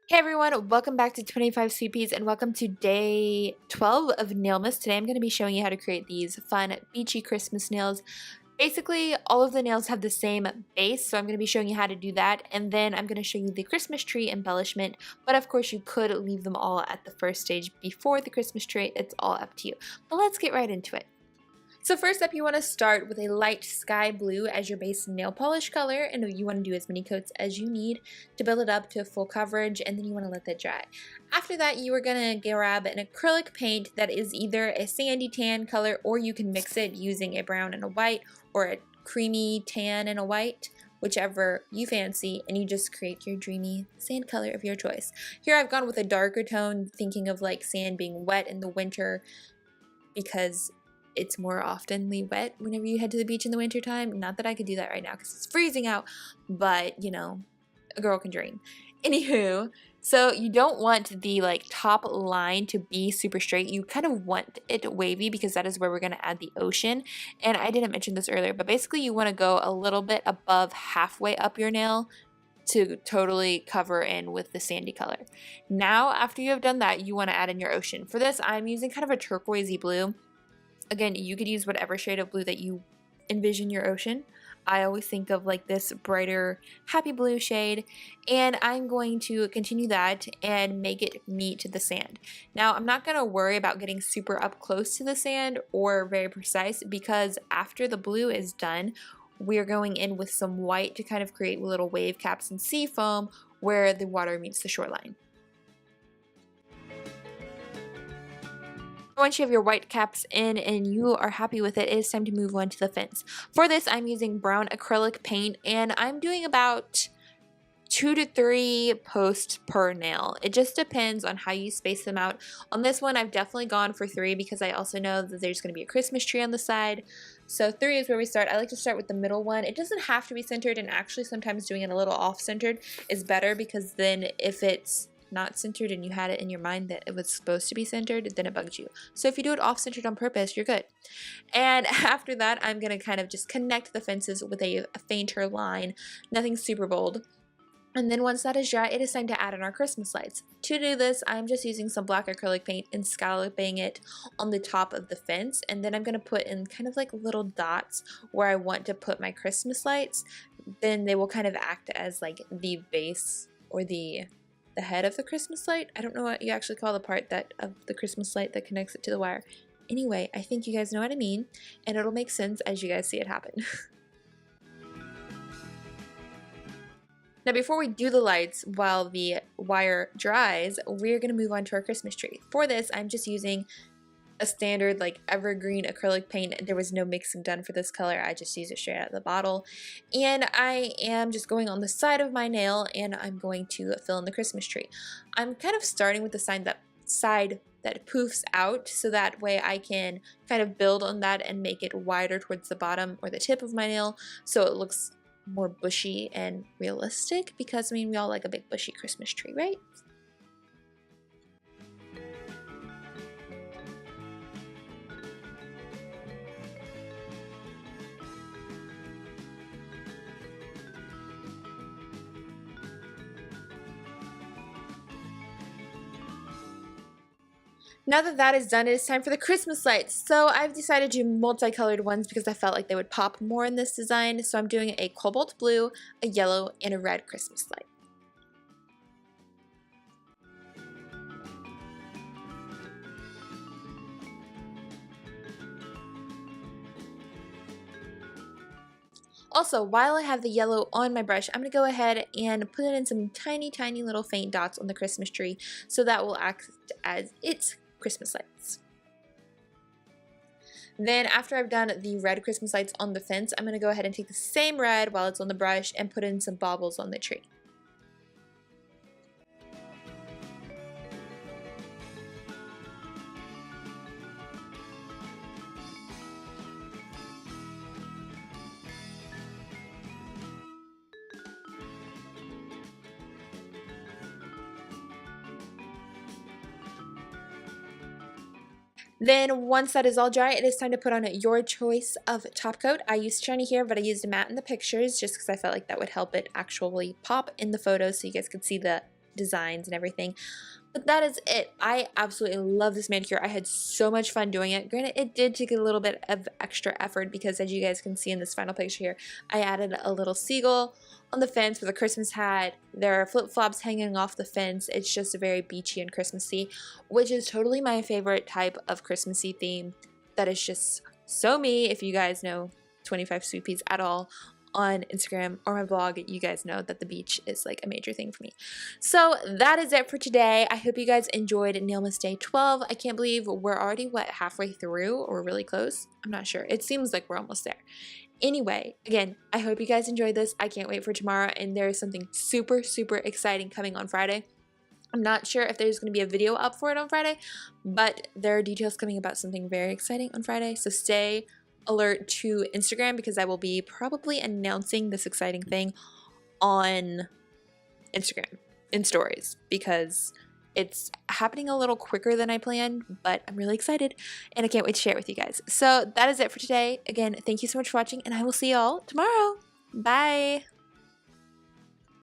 Hey everyone, welcome back to 25 Sweetpeas and welcome to day 12 of Nailmas. Today I'm going to be showing you how to create these fun beachy Christmas nails. Basically, all of the nails have the same base, so I'm going to be showing you how to do that, and then I'm going to show you the Christmas tree embellishment, but of course you could leave them all at the first stage before the Christmas tree. It's all up to you. But let's get right into it. So first up, you want to start with a light sky blue as your base nail polish color, and you want to do as many coats as you need to build it up to full coverage, and then you want to let that dry. After that, you are going to grab an acrylic paint that is either a sandy tan color, or you can mix it using a brown and a white, or a creamy tan and a white, whichever you fancy, and you just create your dreamy sand color of your choice. Here I've gone with a darker tone, thinking of like sand being wet in the winter, because it's more oftenly wet whenever you head to the beach in the winter time. Not that I could do that right now because it's freezing out, but you know, a girl can dream. Anywho, so you don't want the like top line to be super straight. You kind of want it wavy because that is where we're going to add the ocean. And I didn't mention this earlier, but basically you want to go a little bit above halfway up your nail to totally cover in with the sandy color. Now, after you have done that, you want to add in your ocean. For this, I'm using kind of a turquoisey blue. Again, you could use whatever shade of blue that you envision your ocean. I always think of like this brighter happy blue shade, and I'm going to continue that and make it meet the sand. Now, I'm not going to worry about getting super up close to the sand or very precise, because after the blue is done, we're going in with some white to kind of create little wave caps and sea foam where the water meets the shoreline. Once you have your white caps in and you are happy with it, it is time to move on to the fence. For this, I'm using brown acrylic paint, and I'm doing about 2 to 3 posts per nail. It just depends on how you space them out. On this one, I've definitely gone for 3 because I also know that there's going to be a Christmas tree on the side. So 3 is where we start. I like to start with the middle one. It doesn't have to be centered, and actually sometimes doing it a little off-centered is better, because then if it's not centered and you had it in your mind that it was supposed to be centered, then it bugs you. So if you do it off-centered on purpose, you're good. And after that, I'm going to kind of just connect the fences with a fainter line, nothing super bold. And then once that is dry, it is time to add in our Christmas lights. To do this, I'm just using some black acrylic paint and scalloping it on the top of the fence, and then I'm going to put in kind of like little dots where I want to put my Christmas lights. Then they will kind of act as like the base or the head of the Christmas light. I don't know what you actually call the part that of the Christmas light that connects it to the wire. Anyway, I think you guys know what I mean, and it'll make sense as you guys see it happen. Now, before we do the lights while the wire dries, we're going to move on to our Christmas tree. For this, I'm just using a standard like evergreen acrylic paint. There was no mixing done for this color. I just used it straight out of the bottle, and I am just going on the side of my nail, and I'm going to fill in the Christmas tree. I'm kind of starting with the side that poofs out, so that way I can kind of build on that and make it wider towards the bottom or the tip of my nail, so it looks more bushy and realistic, because I mean, we all like a big bushy Christmas tree, right? Now that that is done, it is time for the Christmas lights. So I've decided to do multicolored ones because I felt like they would pop more in this design. So I'm doing a cobalt blue, a yellow, and a red Christmas light. Also, while I have the yellow on my brush, I'm going to go ahead and put it in some tiny, tiny little faint dots on the Christmas tree, so that will act as its Christmas lights. Then after I've done the red Christmas lights on the fence, I'm going to go ahead and take the same red while it's on the brush and put in some baubles on the tree. Then once that is all dry, it is time to put on your choice of top coat. I used shiny here, but I used a matte in the pictures just because I felt like that would help it actually pop in the photos so you guys could see the designs and everything. But that is it. I absolutely love this manicure. I had so much fun doing it. Granted, it did take a little bit of extra effort because, as you guys can see in this final picture here, I added a little seagull on the fence with a Christmas hat. There are flip-flops hanging off the fence. It's just very beachy and Christmassy, which is totally my favorite type of Christmassy theme. That is just so me. If you guys know 25 Sweetpeas at all on Instagram or my blog, you guys know that the beach is like a major thing for me. So that is it for today. I hope you guys enjoyed Nailmas Day 12. I can't believe we're already, what, halfway through or really close? I'm not sure. It seems like we're almost there. Anyway, again, I hope you guys enjoyed this. I can't wait for tomorrow, and there is something super, super exciting coming on Friday. I'm not sure if there's going to be a video up for it on Friday, but there are details coming about something very exciting on Friday, so stay alert to Instagram because I will be probably announcing this exciting thing on Instagram in stories because it's happening a little quicker than I planned, but I'm really excited and I can't wait to share it with you guys. So that is it for today. Again, thank you so much for watching, and I will see y'all tomorrow. Bye.